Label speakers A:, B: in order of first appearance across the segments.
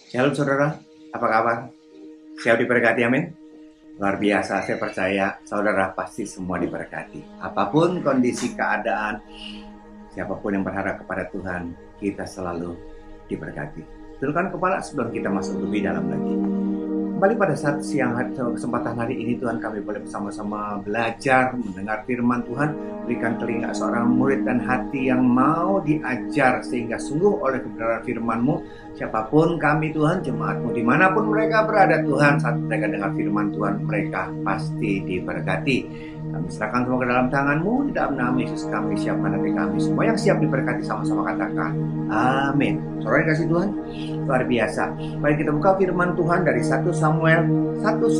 A: Shalom saudara, apa kabar? Siap diberkati, amin? Luar biasa, saya percaya saudara pasti semua diberkati. Apapun kondisi keadaan, siapapun yang berharap kepada Tuhan, kita selalu diberkati. Tundukkan kepala sebelum kita masuk lebih dalam lagi. Kembali pada saat siang hari, kesempatan hari ini Tuhan, kami boleh bersama-sama belajar, mendengar firman Tuhan. Berikan telinga seorang murid dan hati yang mau diajar sehingga sungguh oleh kebenaran firman-Mu. Siapapun kami Tuhan, jemaat-Mu dimanapun mereka berada Tuhan, saat mereka dengar firman Tuhan, mereka pasti diberkati. Kami serahkan semua ke dalam tangan-Mu, di dalam nama Yesus kami siapkan hati kami. Semua yang siap diberkati sama-sama katakan amin. Saudara yang kasih Tuhan, luar biasa. Mari kita buka firman Tuhan dari 1 Samuel 25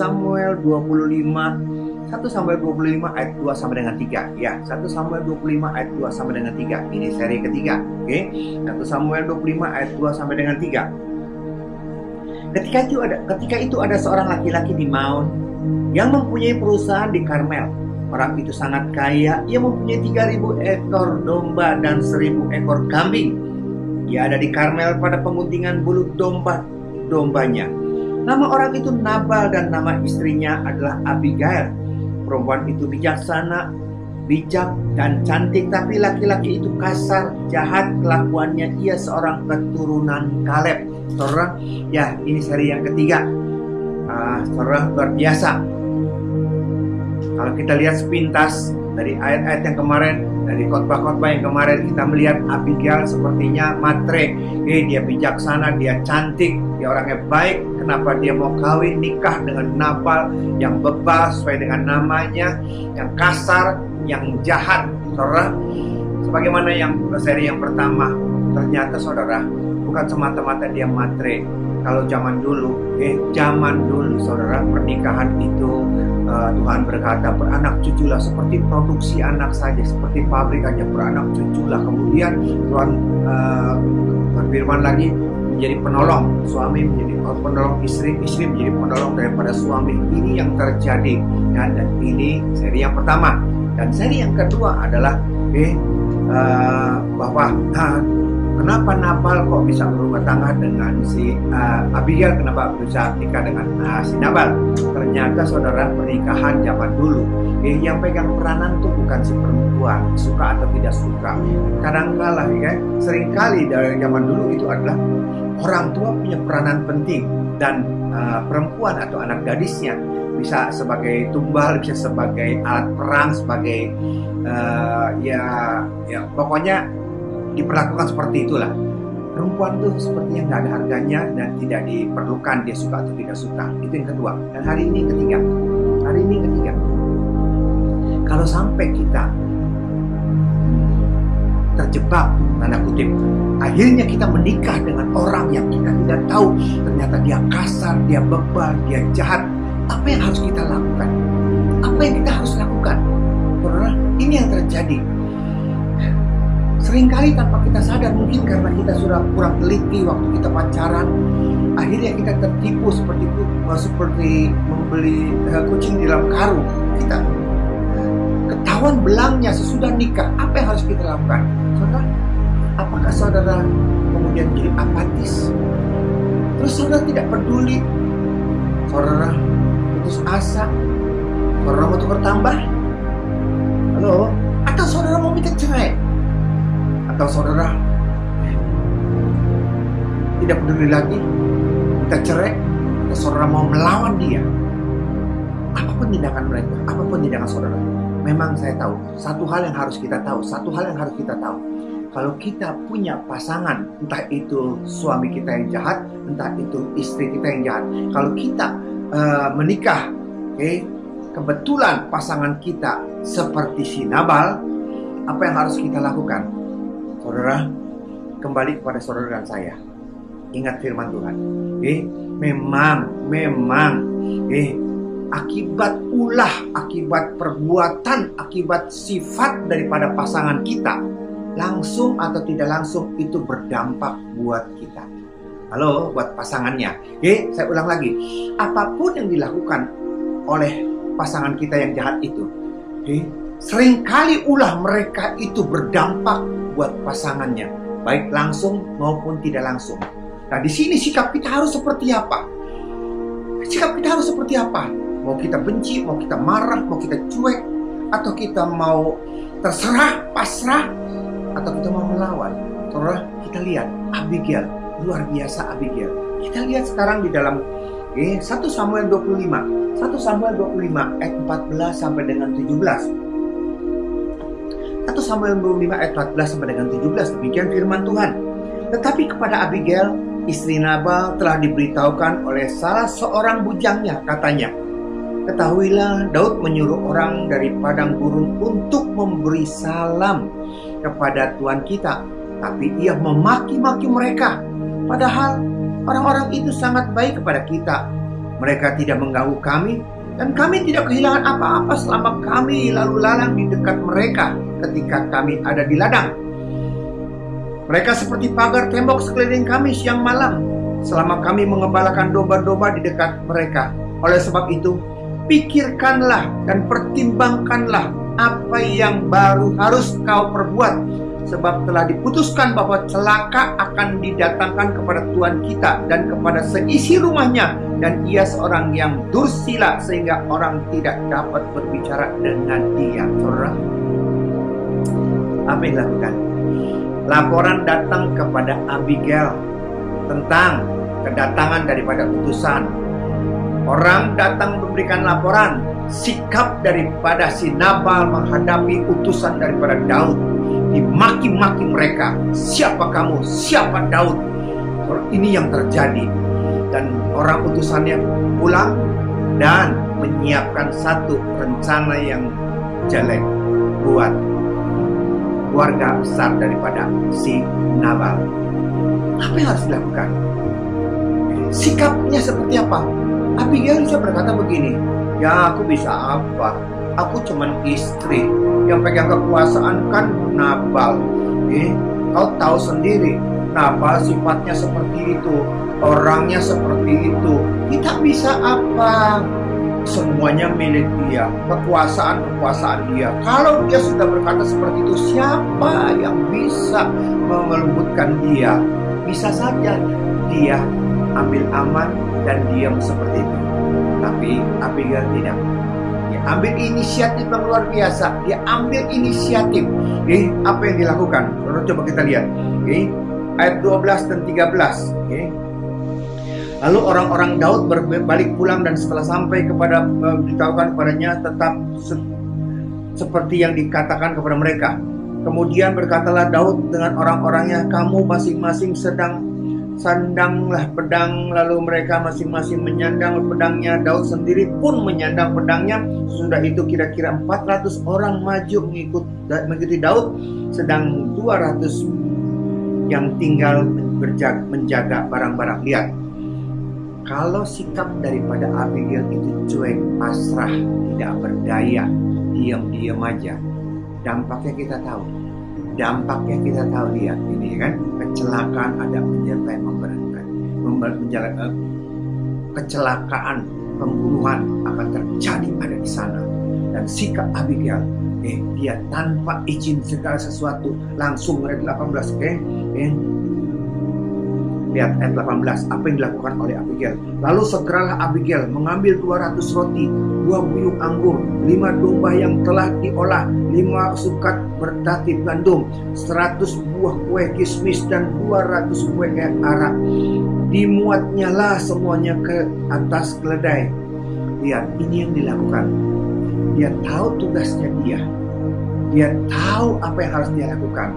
A: ayat 2 sampai dengan 3. Ya, 1 Samuel 25 ayat 2 sampai dengan 3. Ini seri ketiga. Oke. 1 Samuel 25 ayat 2 sampai dengan 3. Ketika itu ada seorang laki-laki di Maon yang mempunyai perusahaan di Karmel. Orang itu sangat kaya. Ia mempunyai 3.000 ekor domba dan 1.000 ekor kambing. Ia ada di Karmel pada penguntingan bulu dombanya. Nama orang itu Nabal dan nama istrinya adalah Abigail. Perempuan itu bijaksana, bijak, dan cantik. Tapi laki-laki itu kasar, jahat kelakuannya. Ia seorang keturunan Kaleb. Saudara, ya ini seri yang ketiga. Saudara, luar biasa. Kalau kita lihat sepintas dari ayat-ayat yang kemarin, dari khotbah-khotbah yang kemarin, kita melihat Abigail sepertinya matre. Dia bijaksana, dia cantik, dia orangnya baik. Kenapa dia mau kawin nikah dengan Nabal yang bebal sesuai dengan namanya, yang kasar, yang jahat, saudara? Sebagaimana yang seri yang pertama, ternyata saudara, bukan semata-mata dia matre. Kalau zaman dulu saudara, pernikahan itu Tuhan berkata beranak cuculah, seperti produksi anak saja, seperti pabrik aja, beranak cuculah. Kemudian Tuhan berfirman lagi, menjadi penolong, suami menjadi penolong istri, istri menjadi penolong daripada suami. Ini yang terjadi, ya, dan ini seri yang pertama. Dan seri yang kedua adalah bahwa kenapa Nabal kok bisa berumah tangga dengan si Abigail? Kenapa bisa nikah dengan si Nabal? Ternyata saudara, pernikahan zaman dulu, yang pegang peranan tuh bukan si perempuan, suka atau tidak suka. Kadang-kala, seringkali dari zaman dulu itu adalah orang tua punya peranan penting, dan perempuan atau anak gadisnya bisa sebagai tumbal, bisa sebagai alat perang, sebagai pokoknya diperlakukan seperti itulah. Perempuan tuh sepertinya nggak ada harganya dan tidak diperlukan, dia suka atau tidak suka. Itu yang kedua. Dan hari ini ketiga. Kalau sampai kita terjebak, tanda kutip, akhirnya kita menikah dengan orang yang kita tidak tahu, ternyata dia kasar, dia bebal, dia jahat. Apa yang harus kita lakukan? Apa yang kita harus lakukan? Saudara, ini yang terjadi. Seringkali tanpa kita sadar, mungkin karena kita sudah kurang teliti waktu kita pacaran, akhirnya kita tertipu seperti membeli kucing di dalam karung. Kita ketahuan belangnya sesudah nikah. Apa yang harus kita lakukan? Saudara, apakah saudara kemudian jadi apatis? Terus saudara tidak peduli? Saudara putus asa? Saudara mau tukar tambah? Halo? Atau saudara mau minta cerai? Atau saudara tidak peduli lagi, kita cerai, atau saudara mau melawan dia? Apapun tindakan mereka, apapun tindakan saudara, memang saya tahu satu hal yang harus kita tahu. Kalau kita punya pasangan, entah itu suami kita yang jahat, entah itu istri kita yang jahat, kalau kita menikah, kebetulan pasangan kita seperti si Nabal, apa yang harus kita lakukan? Saudara, kembali kepada saudara dan saya. Ingat firman Tuhan. Memang akibat ulah, akibat perbuatan, akibat sifat daripada pasangan kita, langsung atau tidak langsung itu berdampak buat kita. Halo, buat pasangannya. Saya ulang lagi. Apapun yang dilakukan oleh pasangan kita yang jahat itu, seringkali ulah mereka itu berdampak buat pasangannya, baik langsung maupun tidak langsung. Nah, di sini sikap kita harus seperti apa? Sikap kita harus seperti apa? Mau kita benci, mau kita marah, mau kita cuek, atau kita mau terserah, pasrah, atau kita mau melawan. Saudara, kita lihat Abigail, luar biasa Abigail. Kita lihat sekarang di dalam 1 Samuel 25. 1 Samuel 25 ayat 14 sampai dengan 17. 1 Samuel 25 ayat 14 sampai dengan 17. Demikian firman Tuhan. Tetapi kepada Abigail, istri Nabal, telah diberitahukan oleh salah seorang bujangnya, katanya, ketahuilah, Daud menyuruh orang dari padang gurun untuk memberi salam kepada Tuhan kita, tapi ia memaki-maki mereka. Padahal orang-orang itu sangat baik kepada kita. Mereka tidak mengganggu kami, dan kami tidak kehilangan apa-apa selama kami lalu lalang di dekat mereka ketika kami ada di ladang. Mereka seperti pagar tembok sekeliling kami siang malam selama kami mengembalakan domba-domba di dekat mereka. Oleh sebab itu, pikirkanlah dan pertimbangkanlah apa yang baru harus kau perbuat, sebab telah diputuskan bahwa celaka akan didatangkan kepada Tuhan kita dan kepada seisi rumahnya, dan ia seorang yang dursila sehingga orang tidak dapat berbicara dengan dia. Saudara, apa yang dilakukan? Laporan datang kepada Abigail tentang kedatangan daripada utusan. Orang datang memberikan laporan sikap daripada si Nabal menghadapi utusan daripada Daud. Dimaki-maki mereka. Siapa kamu? Siapa Daud? Ini yang terjadi. Dan orang utusannya pulang dan menyiapkan satu rencana yang jelek buat keluarga besar daripada si Nabal. Apa yang harus dilakukan? Sikapnya seperti apa? Abigail bisa berkata begini, ya aku bisa apa? Aku cuman istri, yang pegang kekuasaan kan Nabal. Kau tahu sendiri, Nabal sifatnya seperti itu, orangnya seperti itu. Kita bisa apa? Semuanya milik dia, kekuasaan dia. Kalau dia sudah berkata seperti itu, siapa yang bisa melembutkan dia? Bisa saja dia ambil aman dan diam seperti itu. Tapi Abigail tidak. Dia ambil inisiatif yang luar biasa. Dia ambil inisiatif. Apa yang dilakukan? Coba kita lihat. Ayat 12 dan 13. Lalu orang-orang Daud berbalik pulang, dan setelah sampai kepada ditahukan kepadanya tetap seperti yang dikatakan kepada mereka. Kemudian berkatalah Daud dengan orang-orangnya, kamu masing-masing sandanglah pedang. Lalu mereka masing-masing menyandang pedangnya. Daud sendiri pun menyandang pedangnya. Sudah itu kira-kira 400 orang maju mengikuti Daud, sedang 200 yang tinggal menjaga barang-barang. Lihat, kalau sikap daripada Abigail itu cuek, pasrah, tidak berdaya, diam-diam aja, dampaknya kita tahu. Lihat ini kan, kecelakaan ada menyertai memberatkan, kecelakaan, pembunuhan akan terjadi ada di sana. Dan sikap Abigail, dia tanpa izin segala sesuatu langsung ayat 18. Lihat ayat 18, apa yang dilakukan oleh Abigail. Lalu segeralah Abigail mengambil 200 roti, 2 buyung anggur, 5 domba yang telah diolah, 5 sukat bertatib gandum, 100 buah kue kismis, dan 200 kue arak. Dimuatnya lah semuanya ke atas keledai. Lihat, ini yang dilakukan. Dia tahu tugasnya dia. Dia tahu apa yang harus dia lakukan.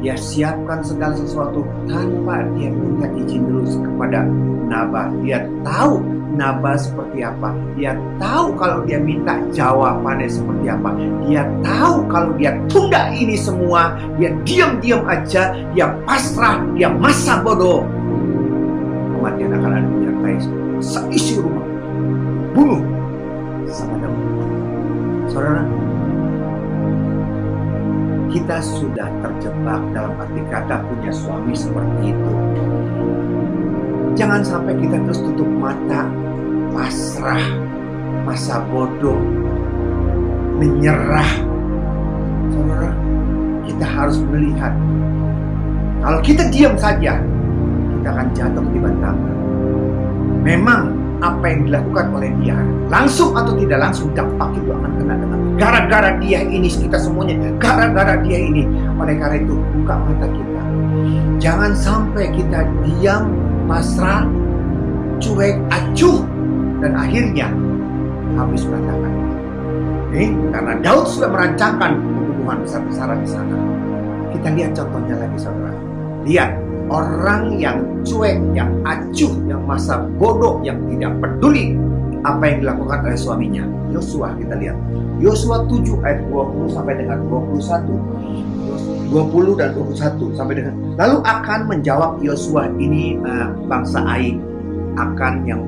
A: Dia siapkan segala sesuatu tanpa dia minta izin dulu kepada Nabal. Dia tahu Nabal seperti apa. Dia tahu kalau dia minta jawabannya seperti apa. Dia tahu kalau dia tunda ini semua, dia diam-diam aja, dia pasrah, dia masa bodoh, kematian akan ada menyertai seisi rumah. Bunuh sama Daud. Saudara, kita sudah terjebak dalam arti kata punya suami seperti itu. Jangan sampai kita terus tutup mata, pasrah, masa bodoh, menyerah. Saudara, kita harus melihat. Kalau kita diam saja, kita akan jatuh ketiban tangga. Memang apa yang dilakukan oleh dia, langsung atau tidak langsung, dampak itu akan kena dengan gara-gara dia ini, kita semuanya gara-gara dia ini. Oleh karena itu, buka mata kita. Jangan sampai kita diam, pasrah, cuek, acuh, dan akhirnya habis berantakan. Karena Daud sudah merancangkan pembunuhan besar-besaran di sana. Kita lihat contohnya lagi, saudara. Lihat orang yang cuek, yang acuh, yang masa bodoh, yang tidak peduli apa yang dilakukan oleh suaminya. Yosua, kita lihat. Yosua 7 ayat 20 sampai dengan 21. 20 dan 21 sampai dengan. Lalu akan menjawab Yosua, ini bangsa Ai, akan yang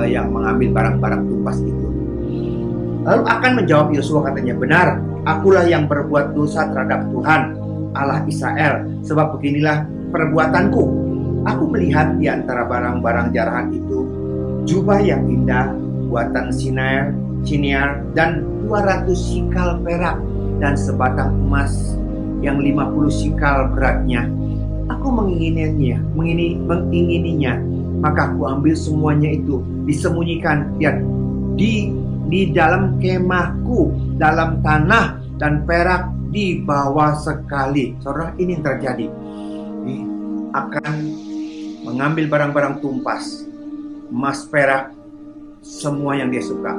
A: yang mengambil barang-barang tumpas itu. Lalu akan menjawab Yosua, katanya, benar, akulah yang berbuat dosa terhadap Tuhan Allah Israel, sebab beginilah perbuatanku. Aku melihat di antara barang-barang jarahan itu jubah yang indah buatan Siniar dan 200 sikal perak dan sebatang emas yang 50 sikal beratnya. Aku mengingininya, maka aku ambil semuanya itu, disembunyikan di dalam kemahku, dalam tanah, dan perak di bawah sekali. Saudara, ini yang terjadi. Ini akan mengambil barang-barang tumpas, emas, perak, semua yang dia suka.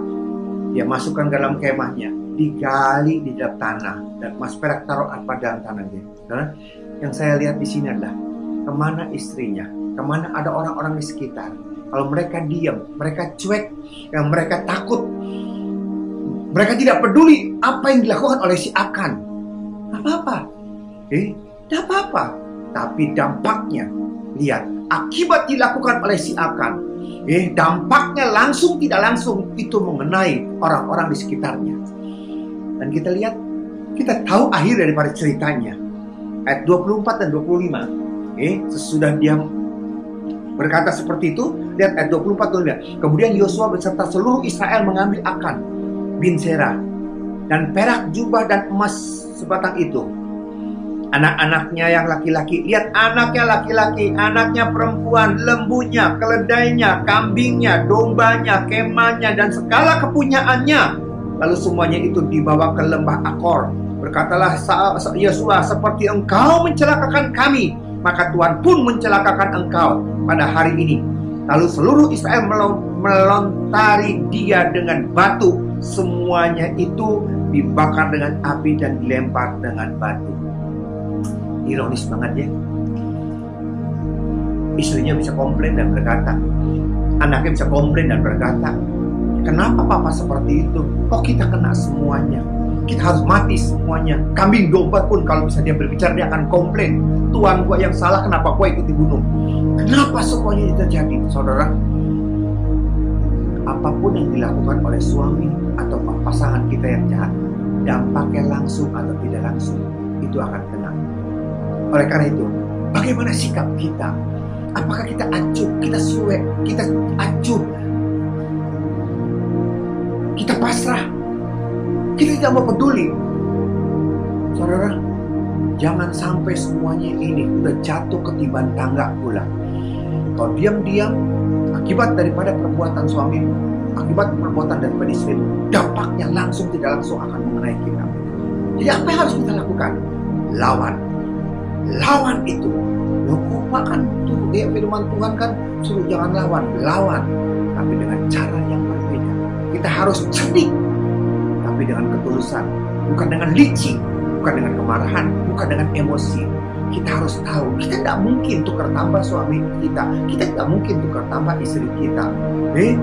A: Dia masukkan ke dalam kemahnya, digali di dalam tanah, dan emas, perak taruh dalam tanahnya. Saudara, yang saya lihat di sini adalah kemana istrinya, kemana ada orang-orang di sekitar. Kalau mereka diam, mereka cuek, yang mereka takut, mereka tidak peduli apa yang dilakukan oleh si Akan. Apa-apa, tidak apa-apa. Tapi dampaknya, lihat, akibat dilakukan oleh si Akan, dampaknya langsung tidak langsung itu mengenai orang-orang di sekitarnya. Dan kita lihat, kita tahu akhir daripada ceritanya. Ayat 24 dan 25. Sesudah dia berkata seperti itu, lihat ayat 24 tuh, lihat. Kemudian Yosua beserta seluruh Israel mengambil Akan bin Zerah dan perak, jubah, dan emas sebatang itu. Anak-anaknya yang laki-laki, lihat, anaknya laki-laki, anaknya perempuan, lembunya, keledainya, kambingnya, dombanya, kemahnya, dan segala kepunyaannya. Lalu semuanya itu dibawa ke lembah Akor. Berkatalah Yosua, seperti engkau mencelakakan kami, maka Tuhan pun mencelakakan engkau pada hari ini. Lalu seluruh Israel melontari dia dengan batu. Semuanya itu dibakar dengan api dan dilempar dengan batu. Ironis banget ya. Istrinya bisa komplain dan berkata, anaknya bisa komplain dan berkata, kenapa papa seperti itu? Kok kita kena semuanya? Kita harus mati semuanya. Kambing domba pun kalau bisa dia berbicara, dia akan komplain. Tuhan gua yang salah, kenapa gua ikut dibunuh? Kenapa semuanya itu terjadi, saudara? Apapun yang dilakukan oleh suami atau pasangan kita yang jahat, dampaknya langsung atau tidak langsung itu akan kena. Oleh karena itu, bagaimana sikap kita? Apakah kita acuh, kita suek, kita acuh, kita pasrah, kita tidak mau peduli? Saudara, jangan sampai semuanya ini udah jatuh ketiban tangga pula. Kau diam-diam, akibat daripada perbuatan suamimu, akibat perbuatan daripada istrimu, dampaknya langsung tidak langsung akan mengenai kita. Jadi apa yang harus kita lakukan? Lawan itu. Loh, kok kan firman Tuhan kan suruh jangan lawan. Tapi dengan cara yang berbeda. Kita harus cerdik, tapi dengan ketulusan, bukan dengan licik, bukan dengan kemarahan, bukan dengan emosi. Kita harus tahu, kita tidak mungkin tukar tambah suami kita tidak mungkin tukar tambah istri kita.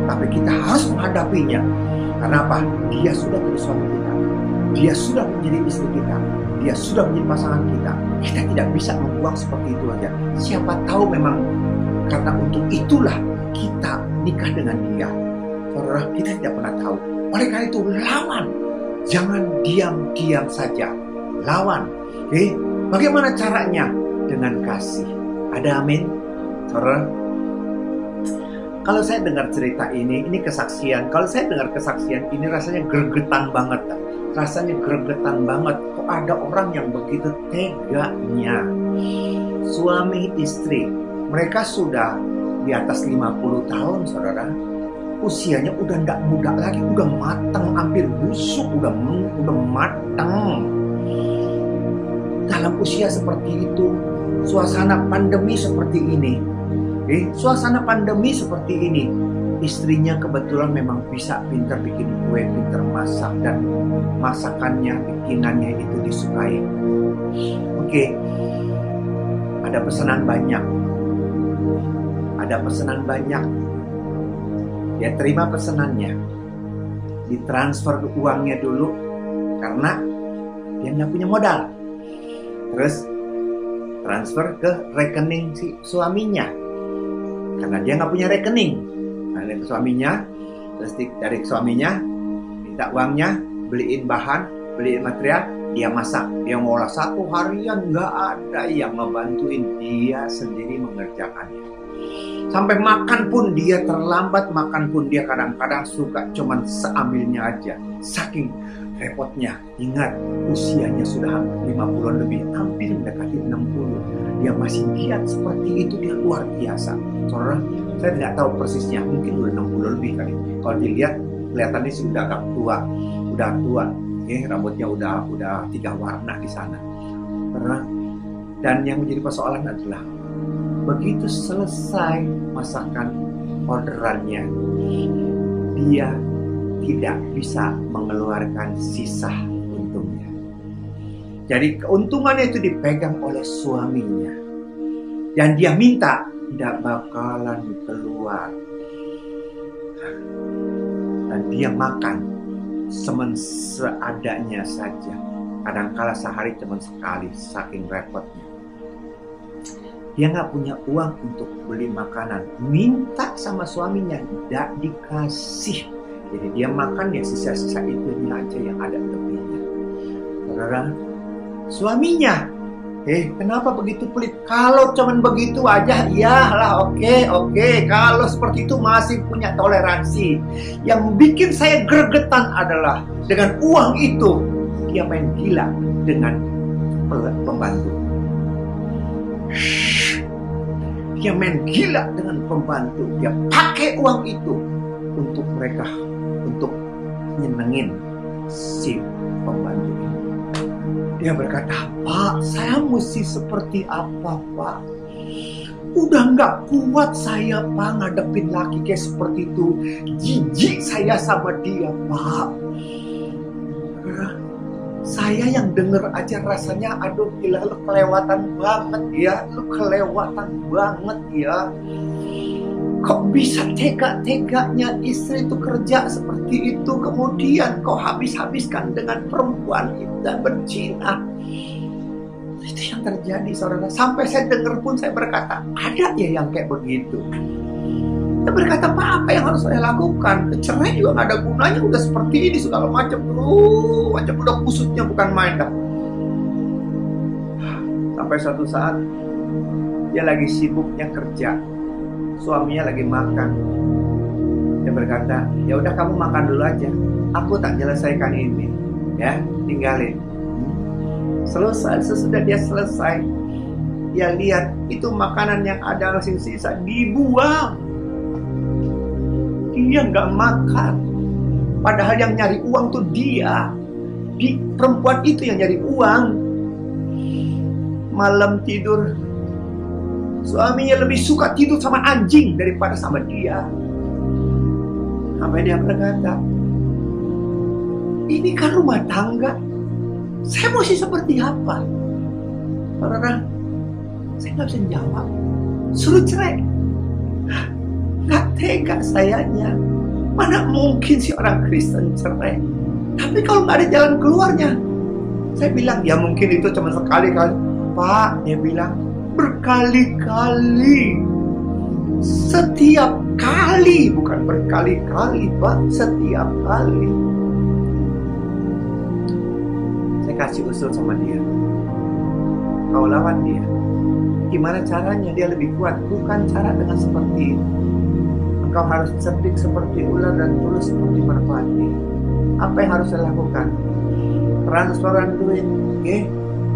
A: Tapi kita harus menghadapinya. Karena apa? Dia sudah menjadi suami kita, dia sudah menjadi istri kita, dia sudah menjadi pasangan kita. Kita tidak bisa membuang seperti itu aja. Siapa tahu memang karena untuk itulah kita nikah dengan dia. Saudara, kita tidak pernah tahu. Oleh karena itu, lawan. Jangan diam-diam saja. Lawan. Bagaimana caranya? Dengan kasih. Ada amin? Saudara, kalau saya dengar cerita ini kesaksian. Kalau saya dengar kesaksian ini rasanya gregetan banget. Rasanya gregetan banget. Kok ada orang yang begitu teganya? suami istri. Mereka sudah di atas 50 tahun, saudara. Usianya udah tidak muda lagi, udah matang, hampir busuk, udah matang. Dalam usia seperti itu, suasana pandemi seperti ini, istrinya kebetulan memang bisa pintar bikin kue, pintar masak, dan masakannya, bikinannya itu disukai. Oke, ada pesanan banyak. Dia terima pesanannya, ditransfer uangnya dulu karena dia nggak punya modal. Terus transfer ke rekening si suaminya karena dia nggak punya rekening. Dari suaminya, terus dari suaminya minta uangnya, beliin bahan, beliin material, dia masak, dia ngolah 1 harian, nggak ada yang ngebantuin, dia sendiri mengerjakannya. Sampai makan pun dia terlambat, makan pun dia kadang-kadang suka cuman seambilnya aja, saking repotnya. Ingat, usianya sudah 50-an lebih, hampir mendekati 60. Dia masih giat seperti itu, dia luar biasa. Saudara, saya tidak tahu persisnya, mungkin udah 60 lebih kali. Kalau dilihat, kelihatannya sudah agak tua, rambutnya udah 3 warna di sana. Dan yang menjadi persoalan adalah begitu selesai masakan orderannya, dia tidak bisa mengeluarkan sisa untungnya. Jadi keuntungannya itu dipegang oleh suaminya. Dan dia minta tidak bakalan keluar. Dan dia makan seadanya saja. Kadang-kala sehari cuma sekali, saking repotnya. Dia nggak punya uang untuk beli makanan. Minta sama suaminya, tidak dikasih. Jadi dia makan ya sisa-sisa itu aja yang ada lebihnya. Saudara, suaminya, kenapa begitu pelit? Kalau cuman begitu aja, iyalah oke. Kalau seperti itu masih punya toleransi. Yang bikin saya gregetan adalah dengan uang itu dia main gila dengan pembantu. Dia main gila dengan pembantu. Dia pakai uang itu untuk mereka, untuk nyenengin si pembantu ini. Dia berkata, "Pak, saya mesti seperti apa, Pak? Udah nggak kuat saya, Pak, ngadepin laki kayak seperti itu. Jijik saya sama dia, Pak." Saya yang denger aja rasanya, aduh gila, lu kelewatan banget ya. Kok bisa tega-teganya istri itu kerja seperti itu, kemudian kau habis-habiskan dengan perempuan itu dan berzina. Itu yang terjadi, saudara. Sampai saya dengar pun saya berkata, ada ya yang kayak begitu. Saya berkata, Pak, apa yang harus saya lakukan? Cerai juga gak ada gunanya, udah seperti ini segala macam. Macam udah kusutnya bukan main dah. Sampai suatu saat dia lagi sibuknya kerja, suaminya lagi makan. Dia berkata, ya udah kamu makan dulu aja, aku tak selesaikan ini, ya tinggalin. Selesai, sesudah dia selesai, dia lihat itu makanan yang ada masih sisa dibuang. Dia nggak makan, padahal yang nyari uang tuh dia. Di perempuan itu yang nyari uang. Malam tidur, suaminya lebih suka tidur sama anjing daripada sama dia. Sampai dia berkata, ini kan rumah tangga, saya mesti seperti apa? Saudara, saya nggak bisa jawab. Suruh cerai. Nggak tega sayanya. Mana mungkin si orang Kristen cerai? Tapi kalau nggak ada jalan keluarnya, saya bilang, ya mungkin itu cuma sekali-kali. Pak, dia bilang, berkali-kali. Setiap kali, bukan berkali-kali, Pak, setiap kali. Saya kasih usul sama dia. Kau lawan dia. Gimana caranya dia lebih kuat? Bukan cara dengan seperti itu. Engkau harus cerdik seperti ular dan tulus seperti merpati. Apa yang harus saya lakukan? Transferan duit,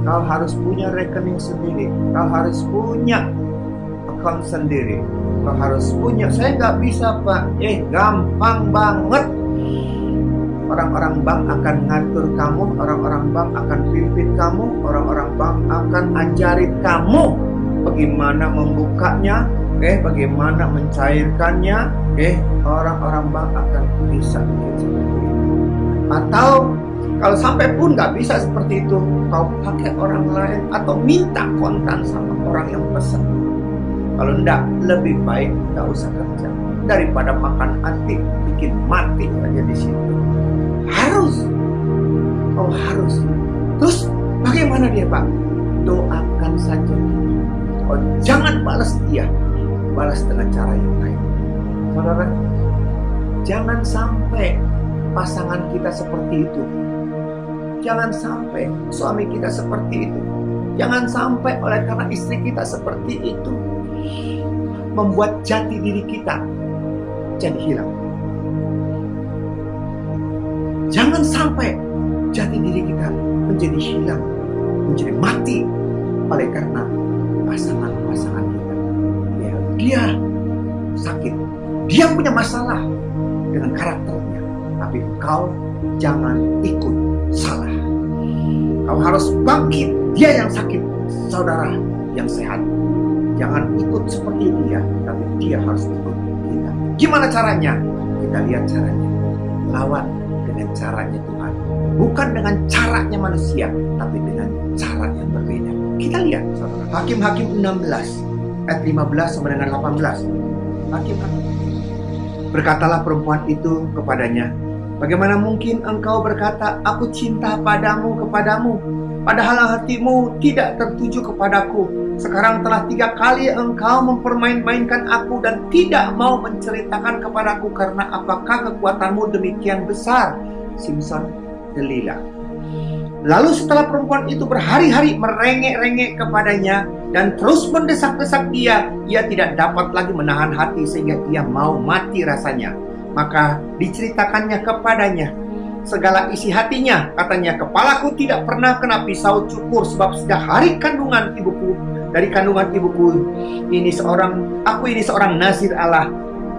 A: Kau harus punya rekening sendiri. Kau harus punya account sendiri. Kau harus punya. Saya nggak bisa, Pak. Gampang banget. Orang-orang bank akan ngatur kamu. Orang-orang bank akan pimpin kamu. Orang-orang bank akan ajarin kamu bagaimana membukanya, bagaimana mencairkannya. Orang-orang bank akan bisa seperti itu. Atau kalau sampai pun nggak bisa seperti itu, kau pakai orang lain atau minta kontan sama orang yang pesan. Kalau enggak, lebih baik nggak usah kerja daripada makan hati, bikin mati aja di situ. Kau harus. Terus bagaimana dia, Pak? Doakan saja. Kau jangan balas dia, balas dengan cara yang lain. Saudara, jangan sampai pasangan kita seperti itu. Jangan sampai suami kita seperti itu. Jangan sampai oleh karena istri kita seperti itu membuat jati diri kita jadi hilang. Jangan sampai jati diri kita menjadi hilang, menjadi mati oleh karena pasangan-pasangan kita. Dia sakit, dia punya masalah dengan karakternya, tapi kau jangan ikut salah. Kau harus bangkit. Dia yang sakit, saudara yang sehat. Jangan ikut seperti dia, tapi dia harus ikut kita. Gimana caranya? Kita lihat caranya. Lawan dengan caranya Tuhan. Bukan dengan caranya manusia, tapi dengan cara yang berbeda. Kita lihat, saudara. Hakim-Hakim 16, ayat 15 sampai dengan 18. Hakim-Hakim. Berkatalah perempuan itu kepadanya, bagaimana mungkin engkau berkata, aku cinta kepadamu, padahal hatimu tidak tertuju kepadaku. Sekarang telah 3 kali engkau mempermain-mainkan aku dan tidak mau menceritakan kepadaku. Karena apakah kekuatanmu demikian besar? Simson, Delila. Lalu setelah perempuan itu berhari-hari merengek-rengek kepadanya dan terus mendesak-desak dia tidak dapat lagi menahan hati sehingga ia mau mati rasanya. Maka diceritakannya kepadanya segala isi hatinya. Katanya, kepalaku tidak pernah kena pisau cukur sebab sejak hari kandungan ibuku, dari kandungan ibuku aku ini seorang nazir Allah.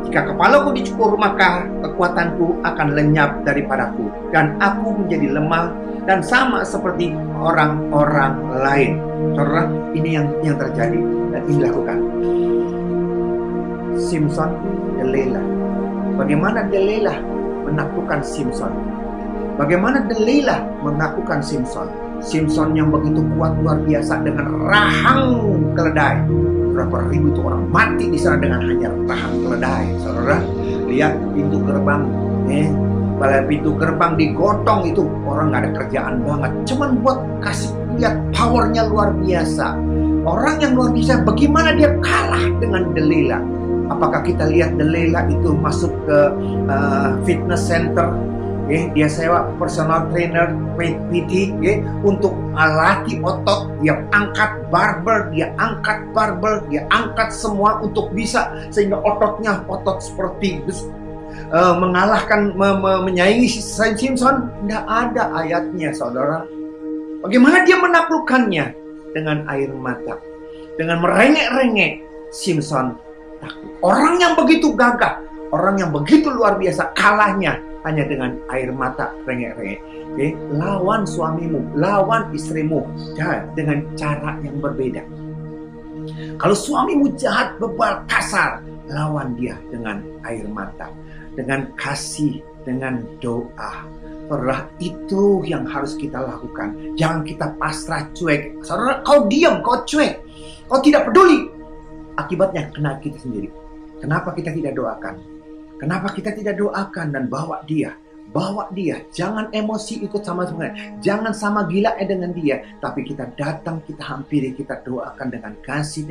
A: Jika kepalaku dicukur, maka kekuatanku akan lenyap daripadaku dan aku menjadi lemah dan sama seperti orang-orang lain. Saudara, ini yang terjadi dan ini dilakukan. Simson, Delila. Bagaimana Delila menaklukkan Simson? Bagaimana Delila menaklukkan Simson? Simson yang begitu kuat luar biasa dengan rahang keledai. Berapa ribu itu orang mati di sana dengan hanya rahang keledai. Saudara, lihat pintu gerbang. Pada pintu gerbang digotong itu orang nggak ada kerjaan banget. Cuman buat kasih lihat powernya luar biasa. Orang yang luar biasa. Bagaimana dia kalah dengan Delila? Apakah kita lihat Delila itu masuk ke fitness center? Dia sewa personal trainer PT untuk melatih otot. Dia angkat barbel, dia angkat semua untuk bisa sehingga otot seperti mengalahkan, menyaingi Simson. Tidak ada ayatnya, saudara. Bagaimana dia menaklukkannya? Dengan air mata, dengan merengek-rengek. Simson takut. Orang yang begitu gagah, orang yang begitu luar biasa, kalahnya hanya dengan air mata, rengek-rengek. Lawan suamimu, lawan istrimu dengan cara yang berbeda. Kalau suamimu jahat, bebal, kasar, lawan dia dengan air mata, dengan kasih, dengan doa. Saudara, itu yang harus kita lakukan. Jangan kita pasrah, cuek. Saudara, kau diam, kau cuek, kau tidak peduli. Akibatnya kena kita sendiri. Kenapa kita tidak doakan? Kenapa kita tidak doakan dan bawa dia? Jangan emosi ikut sama semuanya. Jangan sama gila dengan dia. Tapi kita datang, kita hampiri, kita doakan dengan kasih.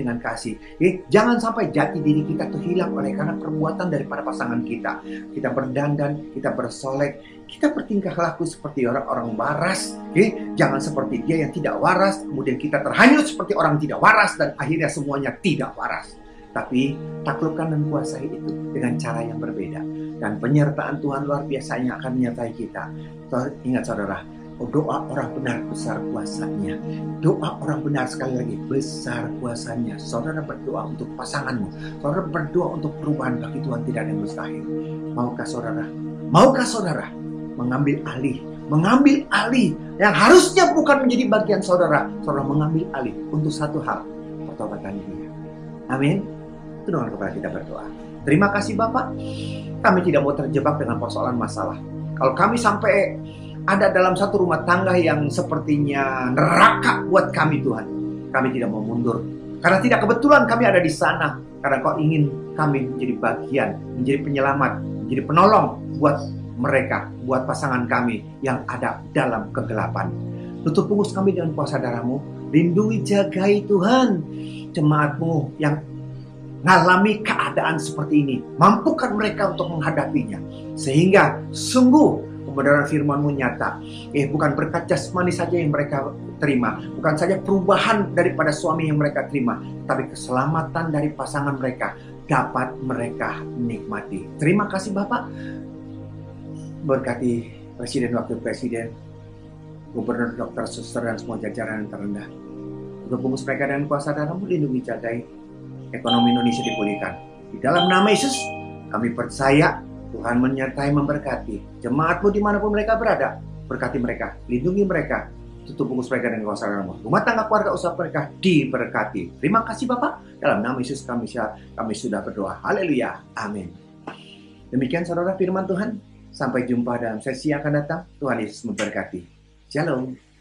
A: Jangan sampai jati diri kita tuh hilang oleh karena perbuatan daripada pasangan kita. Kita berdandan, kita bersolek, kita bertingkah laku seperti orang-orang waras. Jangan seperti dia yang tidak waras. Kemudian kita terhanyut seperti orang tidak waras dan akhirnya semuanya tidak waras. Tapi taklukkan dan kuasai itu dengan cara yang berbeda. Dan penyertaan Tuhan luar biasanya akan menyertai kita. Ingat saudara, Oh, doa orang benar besar kuasanya. Doa orang benar, sekali lagi, besar kuasanya. Saudara berdoa untuk pasanganmu. Saudara berdoa untuk perubahan, bagi Tuhan tidak ada yang mustahil. Maukah saudara? Maukah saudara mengambil alih? Mengambil alih yang harusnya bukan menjadi bagian saudara. Saudara mengambil alih untuk satu hal, pertobatan dia. Amin. Tundukkan kepala kita berdoa. Terima kasih Bapak. Kami tidak mau terjebak dengan persoalan masalah. Kalau kami sampai ada dalam satu rumah tangga yang sepertinya neraka buat kami Tuhan, kami tidak mau mundur. Karena tidak kebetulan kami ada di sana. Karena Kau ingin kami menjadi bagian, menjadi penyelamat, menjadi penolong buat mereka, buat pasangan kami yang ada dalam kegelapan. Tutup pungus kami dengan kuasa darah-Mu. Lindungi, jagai Tuhan jemaat-Mu yang mengalami keadaan seperti ini. Mampukan mereka untuk menghadapinya. Sehingga sungguh kebenaran firman-Mu nyata. Bukan berkat jasmani saja yang mereka terima. Bukan saja perubahan daripada suami yang mereka terima. Tapi keselamatan dari pasangan mereka dapat mereka nikmati. Terima kasih Bapak. Berkati Presiden, Wakil Presiden, Gubernur, Dokter, Suster, dan semua jajaran yang terendah. Bungkus mereka dengan kuasa darah-Mu, lindungi, jagai ekonomi Indonesia dipulihkan. Di dalam nama Yesus, kami percaya Tuhan menyertai, memberkati jemaat-Mu dimanapun mereka berada. Berkati mereka, lindungi mereka, tutup bungkus mereka dengan kuasa darah-Mu. Rumah tangga, keluarga, usaha mereka diberkati. Terima kasih Bapak. Dalam nama Yesus kami sudah berdoa. Haleluya. Amin. Demikian saudara firman Tuhan. Sampai jumpa dalam sesi yang akan datang. Tuhan Yesus memberkati. Shalom.